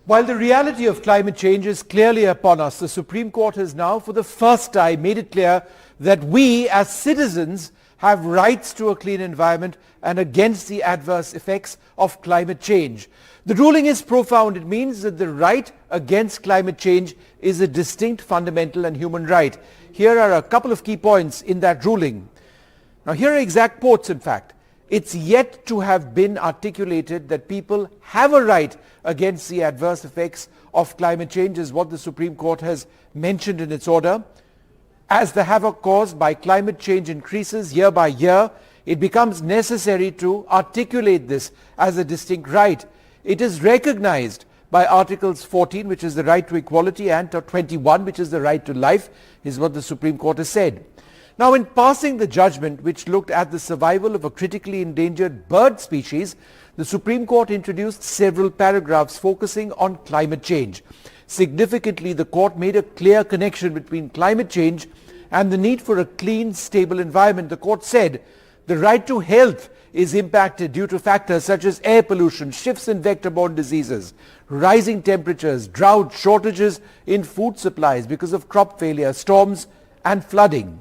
While the reality of climate change is clearly upon us, the Supreme Court has now for the first time made it clear that we as citizens have rights to a clean environment and against the adverse effects of climate change. The ruling is profound. It means that the right against climate change is a distinct, fundamental and human right. Here are a couple of key points in that ruling. Now here are exact quotes in fact. It's yet to have been articulated that people have a right against the adverse effects of climate change, is what the Supreme Court has mentioned in its order. As the havoc caused by climate change increases year by year, it becomes necessary to articulate this as a distinct right. It is recognized by Articles 14, which is the right to equality, and 21, which is the right to life, is what the Supreme Court has said. Now, in passing the judgment which looked at the survival of a critically endangered bird species, the Supreme Court introduced several paragraphs focusing on climate change. Significantly, the court made a clear connection between climate change and the need for a clean, stable environment. The court said the right to health is impacted due to factors such as air pollution, shifts in vector-borne diseases, rising temperatures, drought, shortages in food supplies because of crop failure, storms and flooding.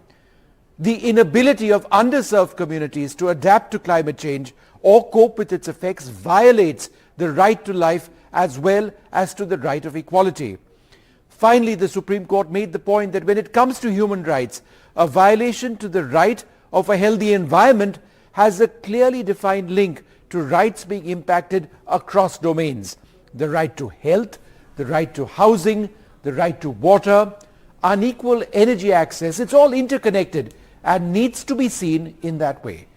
The inability of underserved communities to adapt to climate change or cope with its effects violates the right to life as well as to the right of equality. Finally, the Supreme Court made the point that when it comes to human rights, a violation to the right of a healthy environment has a clearly defined link to rights being impacted across domains. The right to health, the right to housing, the right to water, unequal energy access, it's all interconnected and needs to be seen in that way.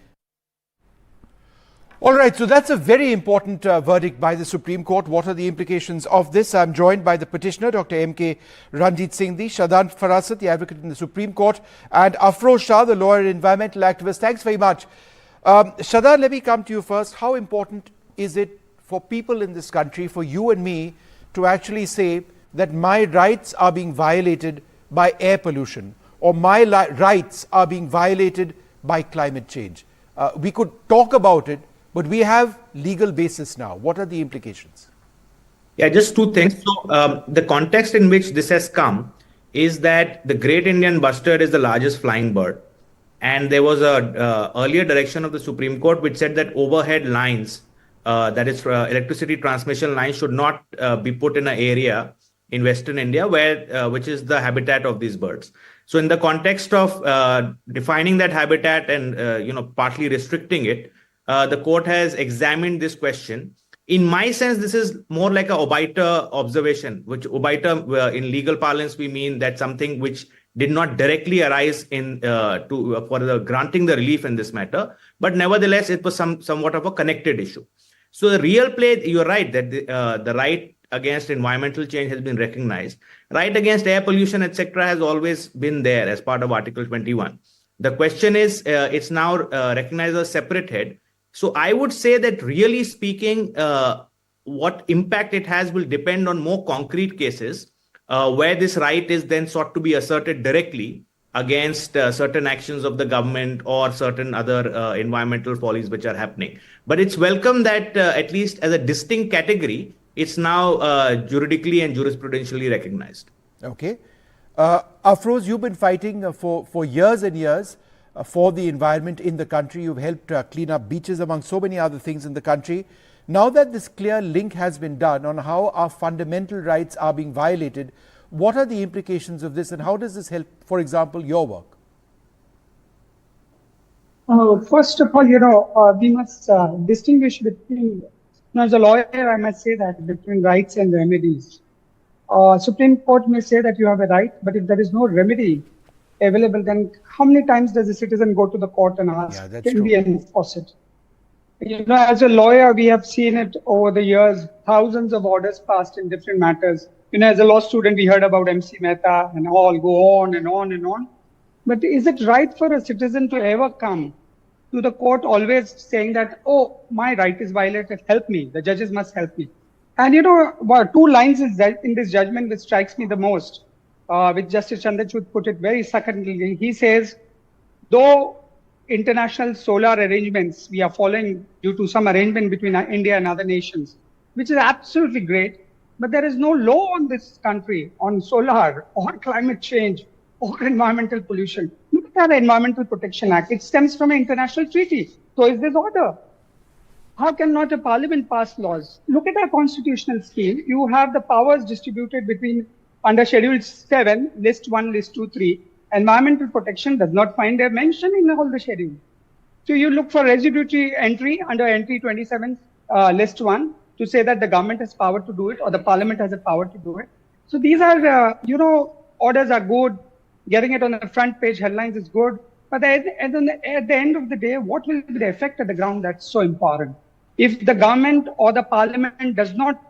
All right, so that's a very important verdict by the Supreme Court. What are the implications of this? I'm joined by the petitioner, Dr. M.K. Ranjit Singh, Shadant Farasat, the advocate in the Supreme Court, and Afroz Shah, the lawyer and environmental activist. Thanks very much. Shadant, let me come to you first. How important is it for people in this country, for you and me, to actually say that my rights are being violated by air pollution, or my rights are being violated by climate change? We could talk about it, but we have legal basis now. What are the implications? Yeah, just two things. So the context in which this has come is that the great Indian bustard is the largest flying bird. And there was a earlier direction of the Supreme Court which said that overhead lines, that is electricity transmission lines, should not be put in an area in Western India where which is the habitat of these birds. So in the context of defining that habitat and partly restricting it, the court has examined this question. In my sense, this is more like a obiter observation, which obiter in legal parlance we mean that something which did not directly arise in for the granting the relief in this matter, but nevertheless it was somewhat of a connected issue. So the real play, you're right that the right against environmental change has been recognized. Right against air pollution, etc., has always been there as part of Article 21. The question is, it's now recognized as a separate head. So I would say that really speaking, what impact it has will depend on more concrete cases where this right is then sought to be asserted directly against certain actions of the government or certain other environmental follies which are happening. But it's welcome that at least as a distinct category, it's now juridically and jurisprudentially recognized. Okay. Afroz, you've been fighting for years and years for the environment in the country. You've helped clean up beaches among so many other things in the country. Now that this clear link has been done on how our fundamental rights are being violated, what are the implications of this and how does this help, for example, your work? First of all, we must distinguish between, as a lawyer, I must say that between rights and remedies. Supreme Court may say that you have a right, but if there is no remedy available, then how many times does a citizen go to the court and ask, can we enforce it? As a lawyer, we have seen it over the years, thousands of orders passed in different matters. As a law student, we heard about MC Mehta and all, go on and on and on. But is it right for a citizen to ever come to the court always saying that, oh, my right is violated, help me, the judges must help me? And two lines in this judgment which strikes me the most, which Justice Chandrachud put it very succinctly. He says, though international solar arrangements we are following due to some arrangement between India and other nations, which is absolutely great, but there is no law on this country on solar or climate change or environmental pollution. Look at the Environmental Protection Act. It stems from an international treaty. So is this order. How can not a parliament pass laws? Look at our constitutional scheme. You have the powers distributed between under Schedule 7, List 1, List 2, 3. Environmental protection does not find a mention in all the schedule. So you look for residuary entry under entry 27, List 1 to say that the government has power to do it or the parliament has a power to do it. So these are, orders are good. Getting it on the front page headlines is good. But at the end of the day, what will be the effect at the ground? That's so important. If the government or the parliament does not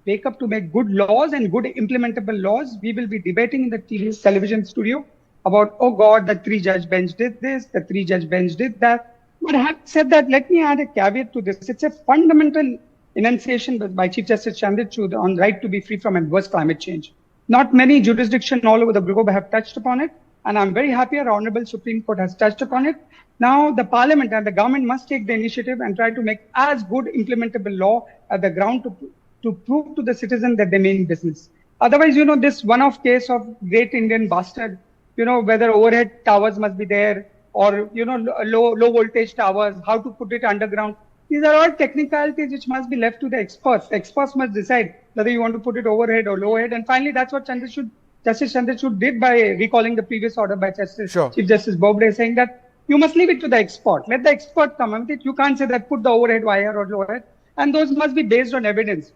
wake up to make good laws and good implementable laws, we will be debating in the television studio about, oh God, the 3-judge bench did this, the 3-judge bench did that. But having said that, let me add a caveat to this. It's a fundamental enunciation by Chief Justice Chandrachud on right to be free from adverse climate change. Not many jurisdictions all over the globe have touched upon it. And I'm very happy our Honorable Supreme Court has touched upon it. Now the parliament and the government must take the initiative and try to make as good implementable law at the ground to prove to the citizen that they mean business. Otherwise, this one-off case of great Indian bastard, whether overhead towers must be there or, low voltage towers, how to put it underground. These are all technicalities which must be left to the experts. The experts must decide whether you want to put it overhead or low-head. And finally, that's what Justice Chandrachud did by recalling the previous order by Chief Justice Bobde, saying that you must leave it to the expert. Let the expert come with it. You can't say that put the overhead wire or low-head. And those must be based on evidence.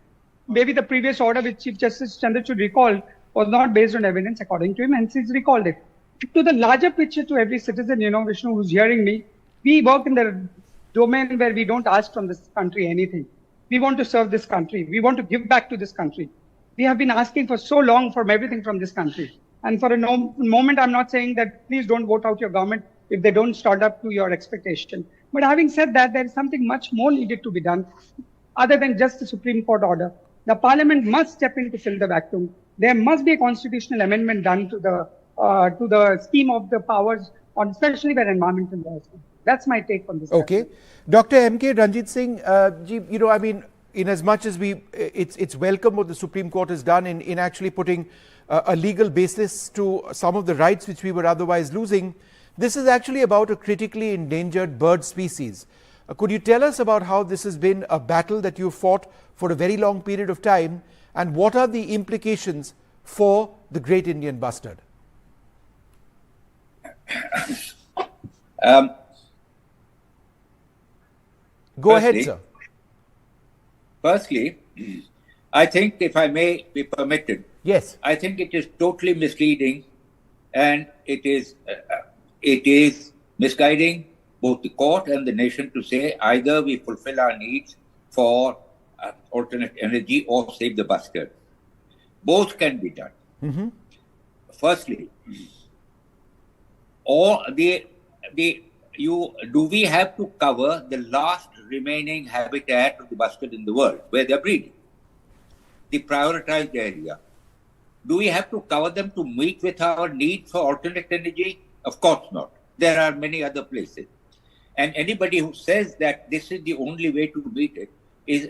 Maybe the previous order which Chief Justice Chandrachud recalled was not based on evidence according to him, and he's recalled it. To the larger picture, to every citizen, Vishnu, who's hearing me, we work in the domain where we don't ask from this country anything. We want to serve this country. We want to give back to this country. We have been asking for so long for everything from this country. And for a moment, I'm not saying that please don't vote out your government if they don't start up to your expectation. But having said that, there is something much more needed to be done other than just the Supreme Court order. The Parliament must step in to fill the vacuum. There must be a constitutional amendment done to the scheme of the powers, on especially where environmental laws. That's my take on this. Okay. Dr. M.K. Ranjit Singh, in as much as it's welcome what the Supreme Court has done in actually putting a legal basis to some of the rights which we were otherwise losing, this is actually about a critically endangered bird species. Could you tell us about how this has been a battle that you fought for a very long period of time, and what are the implications for the great Indian bustard? Go ahead, sir. Firstly, I think, if I may be permitted, yes, I think it is totally misleading, and it is misguiding both the court and the nation to say either we fulfill our needs for alternate energy or save the bustard. Both can be done. Mm-hmm. Firstly, do we have to cover the last remaining habitat of the bustard in the world where they're breeding? The prioritized area. Do we have to cover them to meet with our need for alternate energy? Of course not. There are many other places. And anybody who says that this is the only way to meet it is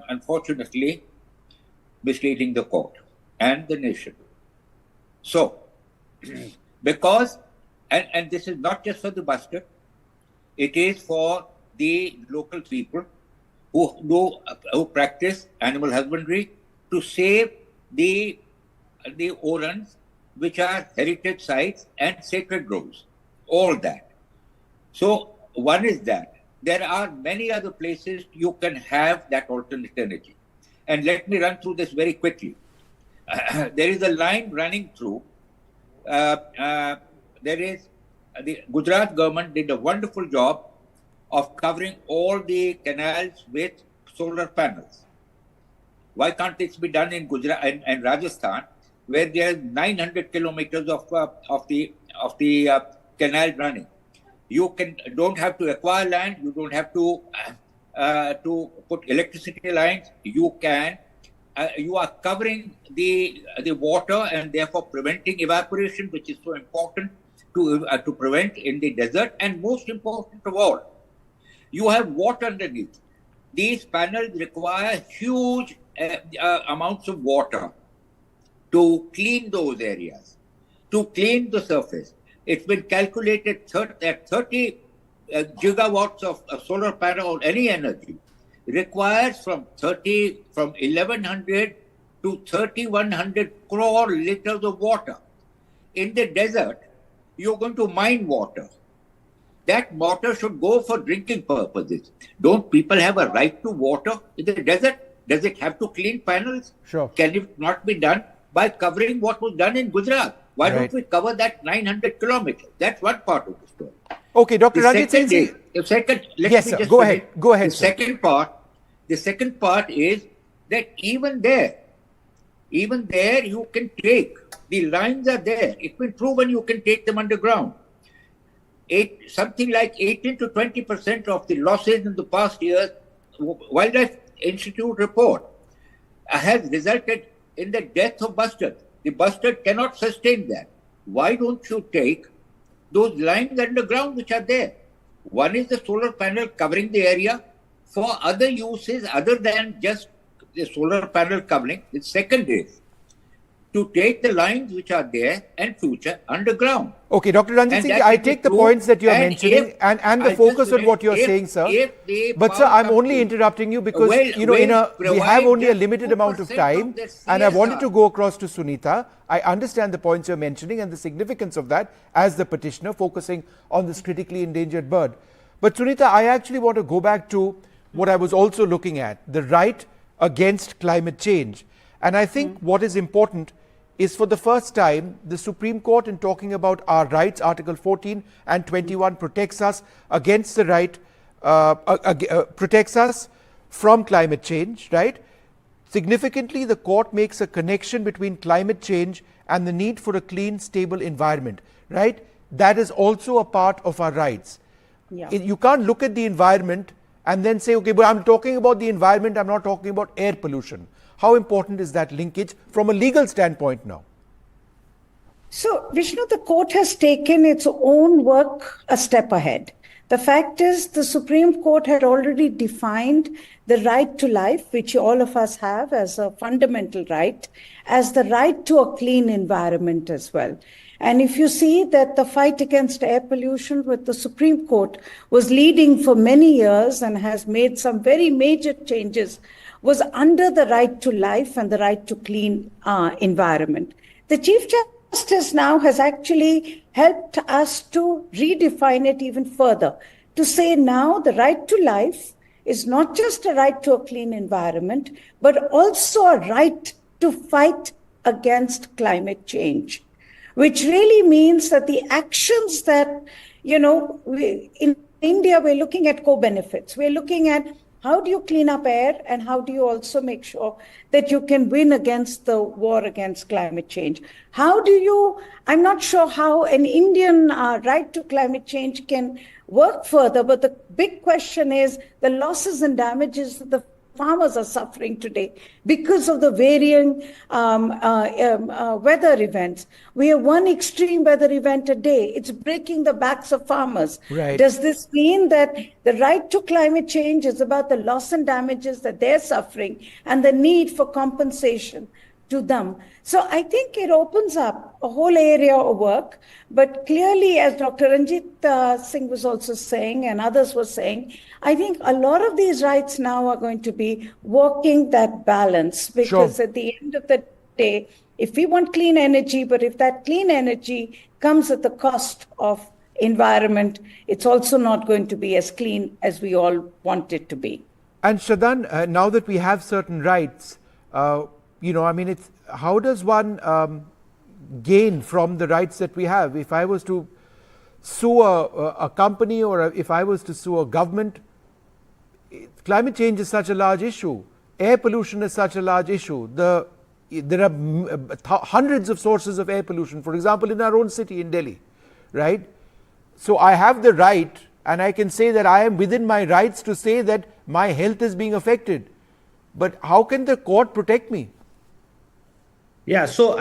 unfortunately misleading the court and the nation. So, because, and this is not just for the bustard, it is for the local people who practice animal husbandry to save the orans, which are heritage sites and sacred groves, all that. So one is that. There are many other places you can have that alternate energy. And let me run through this very quickly. There is a line running through. The Gujarat government did a wonderful job of covering all the canals with solar panels. Why can't this be done in Gujarat and Rajasthan, where there are 900 kilometers of the canal running? You don't have to acquire land. You don't have to put electricity lines. You are covering the water and therefore preventing evaporation, which is so important to prevent in the desert. And most important of all, you have water underneath. These panels require huge amounts of water to clean those areas, to clean the surface. It's been calculated that 30 gigawatts of solar panel or any energy requires from 1100 to 3100 crore liters of water. In the desert, you're going to mine water. That water should go for drinking purposes. Don't people have a right to water in the desert? Does it have to clean panels? Sure. Can it not be done by covering what was done in Gujarat? Why don't we cover that 900 kilometers? That's one part of the story. Okay, Dr. Ranjit Singh. Yes, sir. Go ahead. Go ahead. The second part is that even there you can take, the lines are there. It's been proven you can take them underground. Something like 18 to 20% of the losses in the past years, Wildlife Institute report, has resulted in the death of bustard. The bustard cannot sustain that. Why don't you take those lines underground which are there? One is the solar panel covering the area for other uses other than just the solar panel covering. The second is to take the lines which are there and future underground. Okay, Dr. Ranjit Singh, I take the points that you are mentioning and the focus on what you are saying, sir. But sir, I'm only interrupting you because we have only a limited amount of time, and I wanted to go across to Sunita. I understand the points you're mentioning and the significance of that as the petitioner focusing on this critically endangered bird. But Sunita, I actually want to go back to what I was also looking at, the right against climate change. And I think what is important is, for the first time, the Supreme Court, in talking about our rights, Article 14 and 21 protects us against the right, protects us from climate change, right? Significantly, the court makes a connection between climate change and the need for a clean, stable environment, right? That is also a part of our rights. Yeah. You can't look at the environment and then say, okay, but I'm talking about the environment, I'm not talking about air pollution. How important is that linkage from a legal standpoint now? So, Vishnu, the court has taken its own work a step ahead. The fact is, the Supreme Court had already defined the right to life, which all of us have as a fundamental right, as the right to a clean environment as well. And if you see that the fight against air pollution with the Supreme Court was leading for many years and has made some very major changes, was under the right to life and the right to clean environment. The Chief Justice now has actually helped us to redefine it even further, to say now the right to life is not just a right to a clean environment, but also a right to fight against climate change, which really means that the actions that, in India, we're looking at co-benefits. We're looking at how do you clean up air and how do you also make sure that you can win against the war against climate change? I'm not sure how an Indian right to climate change can work further, but the big question is the losses and damages that the farmers are suffering today because of the varying weather events. We have one extreme weather event a day. It's breaking the backs of farmers. Right. Does this mean that the right to climate change is about the loss and damages that they're suffering and the need for compensation to them? So I think it opens up a whole area of work. But clearly, as Dr. Ranjit Singh was also saying and others were saying, I think a lot of these rights now are going to be walking that balance, because at the end of the day, if we want clean energy, but if that clean energy comes at the cost of environment, it's also not going to be as clean as we all want it to be. And Shraddhan, now that we have certain rights, how does one gain from the rights that we have? If I was to sue a company, or if I was to sue a government, climate change is such a large issue. Air pollution is such a large issue. There are hundreds of sources of air pollution, for example, in our own city in Delhi, right? So I have the right, and I can say that I am within my rights to say that my health is being affected. But how can the court protect me? Yeah, so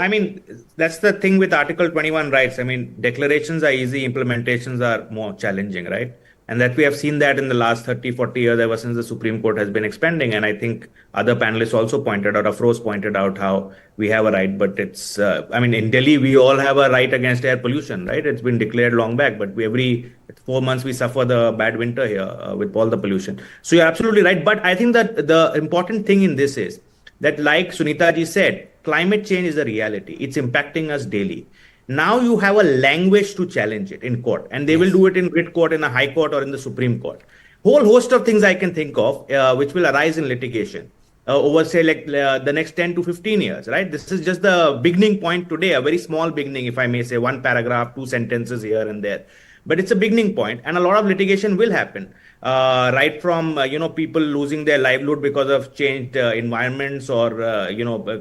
that's the thing with Article 21 rights. Declarations are easy, implementations are more challenging, right? And that we have seen that in the last 30, 40 years, ever since the Supreme Court has been expanding. And I think other panelists also pointed out, Afroz pointed out how we have a right, but it's, in Delhi, we all have a right against air pollution, right? It's been declared long back, but every 4 months we suffer the bad winter here with all the pollution. So you're absolutely right. But I think that the important thing in this is that, like Sunita ji said, climate change is a reality. It's impacting us daily. Now you have a language to challenge it in court, and they will do it in writ court, in a high court, or in the Supreme Court. Whole host of things I can think of which will arise in litigation over, say, the next 10 to 15 years, right? This is just the beginning point today, a very small beginning, if I may say, one paragraph, 2 sentences here and there. But it's a beginning point, and a lot of litigation will happen, right from, people losing their livelihood because of changed environments, or,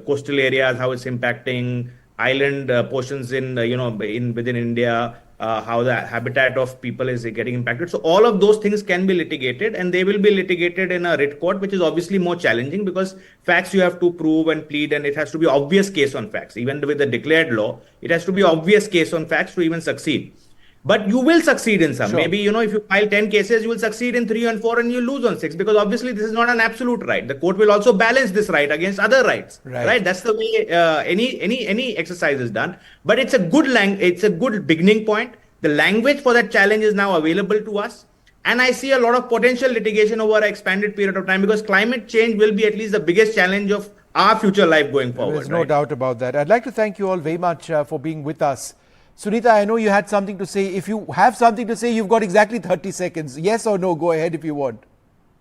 coastal areas, how it's impacting island portions in within India, how the habitat of people is getting impacted. So all of those things can be litigated, and they will be litigated in a writ court, which is obviously more challenging because facts you have to prove and plead, and it has to be obvious case on facts. Even with the declared law, it has to be obvious case on facts to even succeed. But you will succeed in some. Sure. Maybe, if you file 10 cases, you will succeed in 3 and 4 and you lose on 6, because obviously this is not an absolute right. The court will also balance this right against other rights. Right? That's the way any exercise is done. But it's a good beginning point. The language for that challenge is now available to us. And I see a lot of potential litigation over an expanded period of time, because climate change will be at least the biggest challenge of our future life going forward. There's no doubt about that. I'd like to thank you all very much for being with us. Sunita, I know you had something to say. If you have something to say, you've got exactly 30 seconds. Yes or no, go ahead if you want.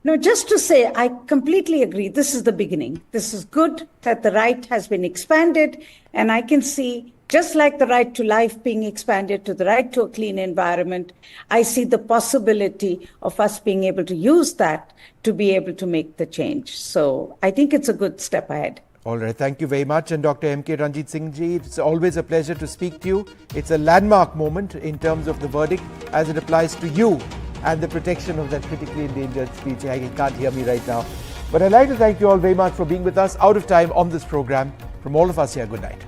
No, just to say, I completely agree. This is the beginning. This is good that the right has been expanded. And I can see, just like the right to life being expanded to the right to a clean environment, I see the possibility of us being able to use that to be able to make the change. So I think it's a good step ahead. All right. Thank you very much. And Dr. M.K. Ranjit Singh ji, it's always a pleasure to speak to you. It's a landmark moment in terms of the verdict as it applies to you and the protection of that critically endangered species. You can't hear me right now. But I'd like to thank you all very much for being with us. Out of time on this program. From all of us here, good night.